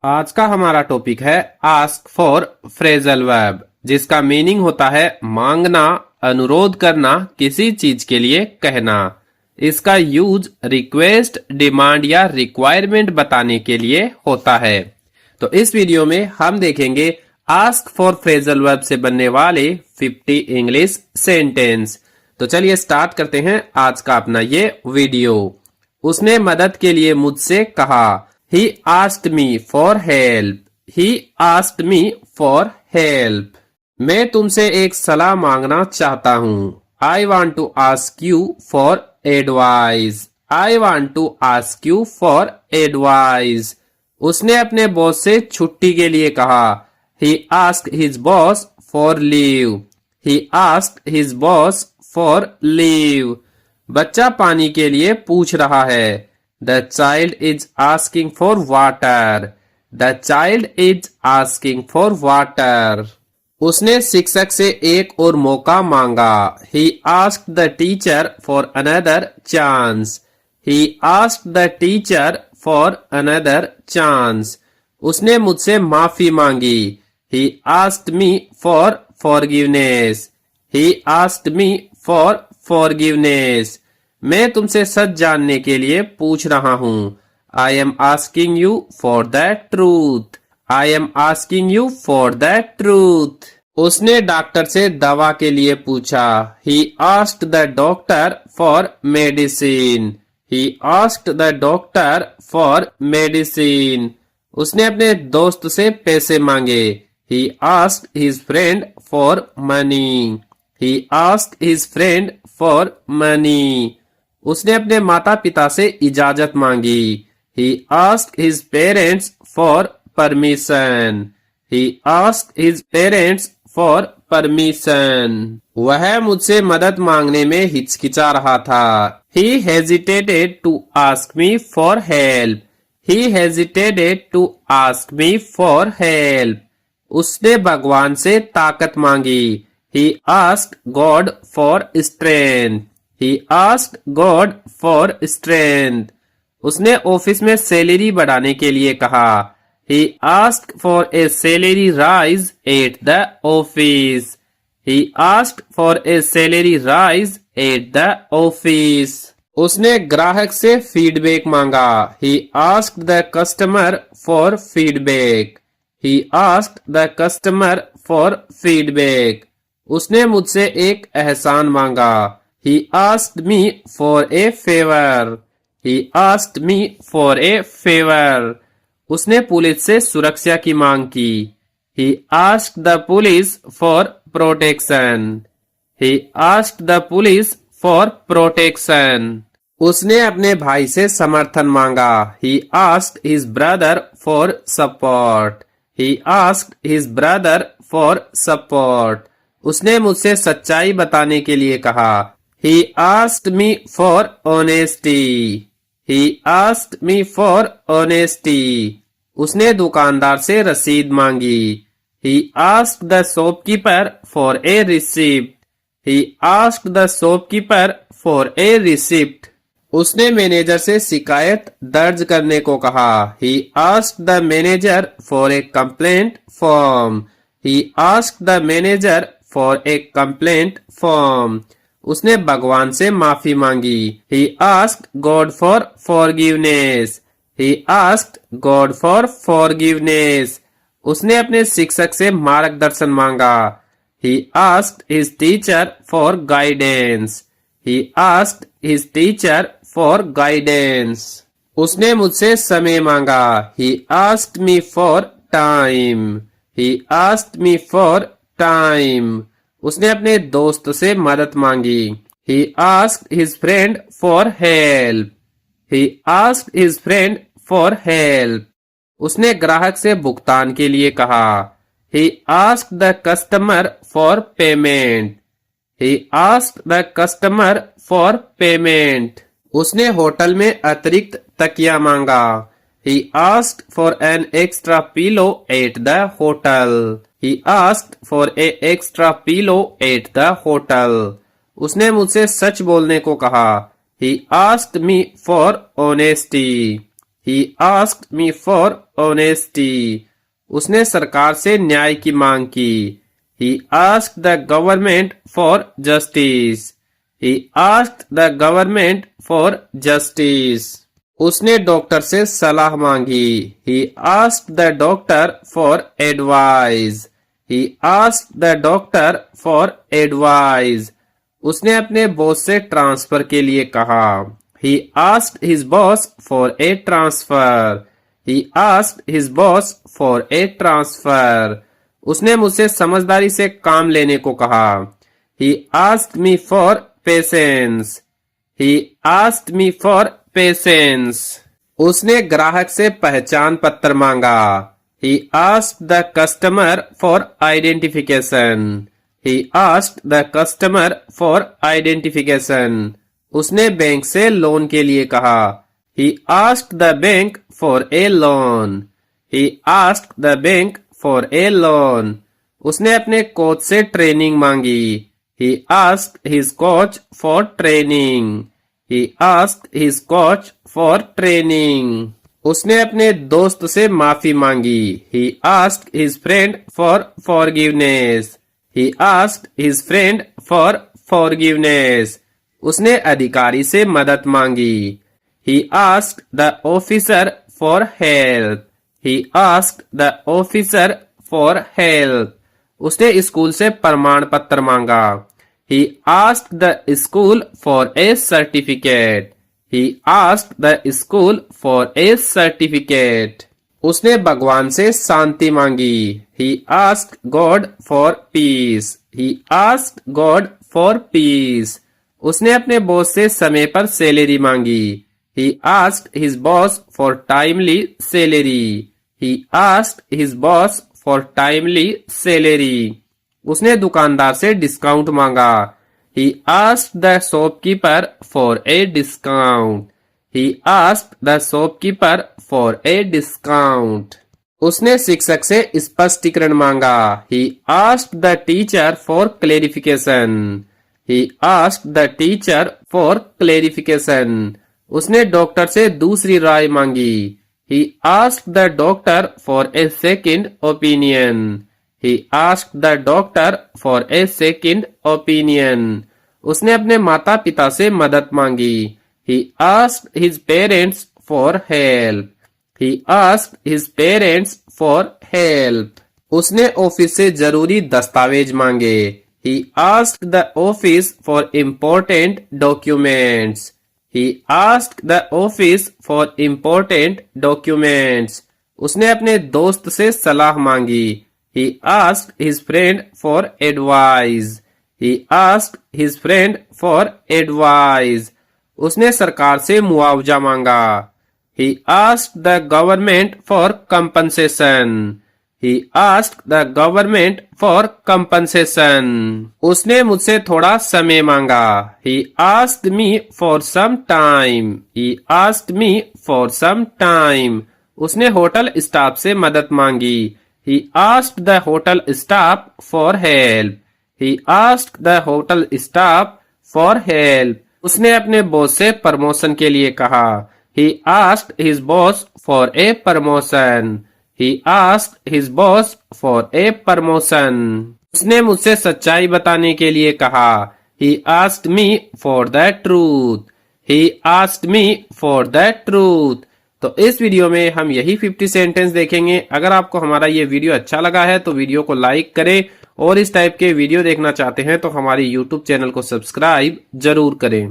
आज का हमारा टॉपिक है आस्क फॉर फ्रेजल वर्ब, जिसका मीनिंग होता है मांगना, अनुरोध करना, किसी चीज के लिए कहना। इसका यूज रिक्वेस्ट, डिमांड या रिक्वायरमेंट बताने के लिए होता है। तो इस वीडियो में हम देखेंगे आस्क फॉर फ्रेजल वर्ब से बनने वाले 50 इंग्लिश सेंटेंस। तो चलिए स्टार्ट करते हैं आज का अपना ये वीडियो। उसने मदद के लिए मुझसे कहा। He asked me for help. He asked me for help. मैं तुमसे एक सलाह मांगना चाहता हूँ। I want to ask you for advice. I want to ask you for advice. उसने अपने बॉस से छुट्टी के लिए कहा। He asked his boss for leave. He asked his boss for leave. बच्चा पानी के लिए पूछ रहा है। The child is asking for water. The child is asking for water. उसने शिक्षक से एक और मौका मांगा। He asked the teacher for another chance. He asked the teacher for another chance. उसने मुझसे माफी मांगी। He asked me for forgiveness. He asked me for forgiveness. मैं तुमसे सच जानने के लिए पूछ रहा हूँ। I am asking you for the truth. I am asking you for the truth. उसने डॉक्टर से दवा के लिए पूछा। He asked the doctor for medicine. He asked the doctor for medicine. उसने अपने दोस्त से पैसे मांगे। He asked his friend for money. He asked his friend for money. उसने अपने माता पिता से इजाजत मांगी। He asked his parents for permission. He asked his parents for permission. वह मुझसे मदद मांगने में हिचकिचा रहा था। He hesitated to ask me for help. He hesitated to ask me for help. उसने भगवान से ताकत मांगी। He asked God for strength. He asked God for strength. उसने ऑफिस में सैलरी बढ़ाने के लिए कहा। He asked for a salary rise at the office. He asked for a salary rise at the office. उसने ग्राहक से फीडबैक मांगा। He asked the customer for feedback. He asked the customer for feedback. उसने मुझसे एक एहसान मांगा। He asked me for a favor. He asked me for a favor. उसने पुलिस से सुरक्षा की मांग की। He asked the police for protection. He asked the police for protection. उसने अपने भाई से समर्थन मांगा। He asked his brother for support. He asked his brother for support. उसने मुझसे सच्चाई बताने के लिए कहा। He asked me for honesty. He asked me for honesty. उसने दुकानदार से रसीद मांगी। He asked the shopkeeper for a receipt. He asked the shopkeeper for a receipt. उसने मैनेजर से शिकायत दर्ज करने को कहा। He asked the manager for a complaint form. He asked the manager for a complaint form. उसने भगवान से माफी मांगी। He asked God for forgiveness. He asked God for forgiveness. उसने अपने शिक्षक से मार्गदर्शन मांगा। He asked his teacher for guidance. He asked his teacher for guidance. उसने मुझसे समय मांगा। He asked me for time. He asked me for time. उसने अपने दोस्त से मदद मांगी। He asked his friend for help. He asked his friend for help. उसने ग्राहक से भुगतान के लिए कहा। He asked the customer for payment. He asked the customer for payment. उसने होटल में अतिरिक्त तकिया मांगा। He asked for an extra pillow at the hotel. He asked for a extra pillow at the hotel. उसने मुझसे सच बोलने को कहा। He asked me for honesty. He asked me for honesty. उसने सरकार से न्याय की मांग की. He asked the government for justice. He asked the government for justice. उसने डॉक्टर से सलाह मांगी. He asked the doctor for advice. He asked the doctor for advice. उसने अपने बॉस से ट्रांसफर के लिए कहा. He asked his boss for a transfer. He asked his boss for a transfer. उसने मुझसे समझदारी से काम लेने को कहा. He asked me for patience. He asked me for patience. उसने ग्राहक से पहचान पत्र मांगा. He asked the customer for identification. He asked the customer for identification. उसने बैंक से लोन के लिए कहा. He asked the bank for a loan. He asked the bank for a loan. उसने अपने कोच से ट्रेनिंग मांगी. He asked his coach for training. He asked his coach for training. उसने अपने दोस्त से माफी मांगी. He asked his friend for forgiveness. He asked his friend for forgiveness. उसने अधिकारी से मदद मांगी. He asked the officer for help. He asked the officer for help. उसने स्कूल से प्रमाण पत्र मांगा. He asked the school for a certificate. He asked the school for a certificate. उसने भगवान से शांति मांगी. He asked God for peace. He asked God for peace. उसने अपने बॉस से समय पर सैलरी मांगी. He asked his boss for timely salary. He asked his boss for timely salary. उसने दुकानदार से डिस्काउंट मांगा. He asked the shopkeeper for a discount. He asked the shopkeeper for a discount. उसने शिक्षक से स्पष्टीकरण मांगा. He asked the teacher for clarification. He asked the teacher for clarification. उसने डॉक्टर से दूसरी राय मांगी. He asked the doctor for a second opinion. He asked the doctor for a second opinion. उसने अपने माता पिता से मदद मांगी. He asked his parents for help. He asked his parents for help. उसने ऑफिस से जरूरी दस्तावेज मांगे. He asked the office for important documents. He asked the office for important documents. उसने अपने दोस्त से सलाह मांगी. He asked his friend for advice. He asked his friend for advice. उसने सरकार से मुआवजा मांगा. He asked the government for compensation. He asked the government for compensation. उसने मुझसे थोड़ा समय मांगा. He asked me for some time. He asked me for some time. उसने होटल स्टाफ से मदद मांगी. He asked the hotel staff for help. He asked the hotel staff for help. उसने अपने बॉस से प्रमोशन के लिए कहा. He asked his boss for a promotion. He asked his boss for a promotion. उसने मुझसे सच्चाई बताने के लिए कहा. He asked me for the truth. He asked me for the truth. तो इस वीडियो में हम यही 50 सेंटेंस देखेंगे. अगर आपको हमारा ये वीडियो अच्छा लगा है तो वीडियो को लाइक करें और इस टाइप के वीडियो देखना चाहते हैं तो हमारी YouTube चैनल को सब्सक्राइब जरूर करें.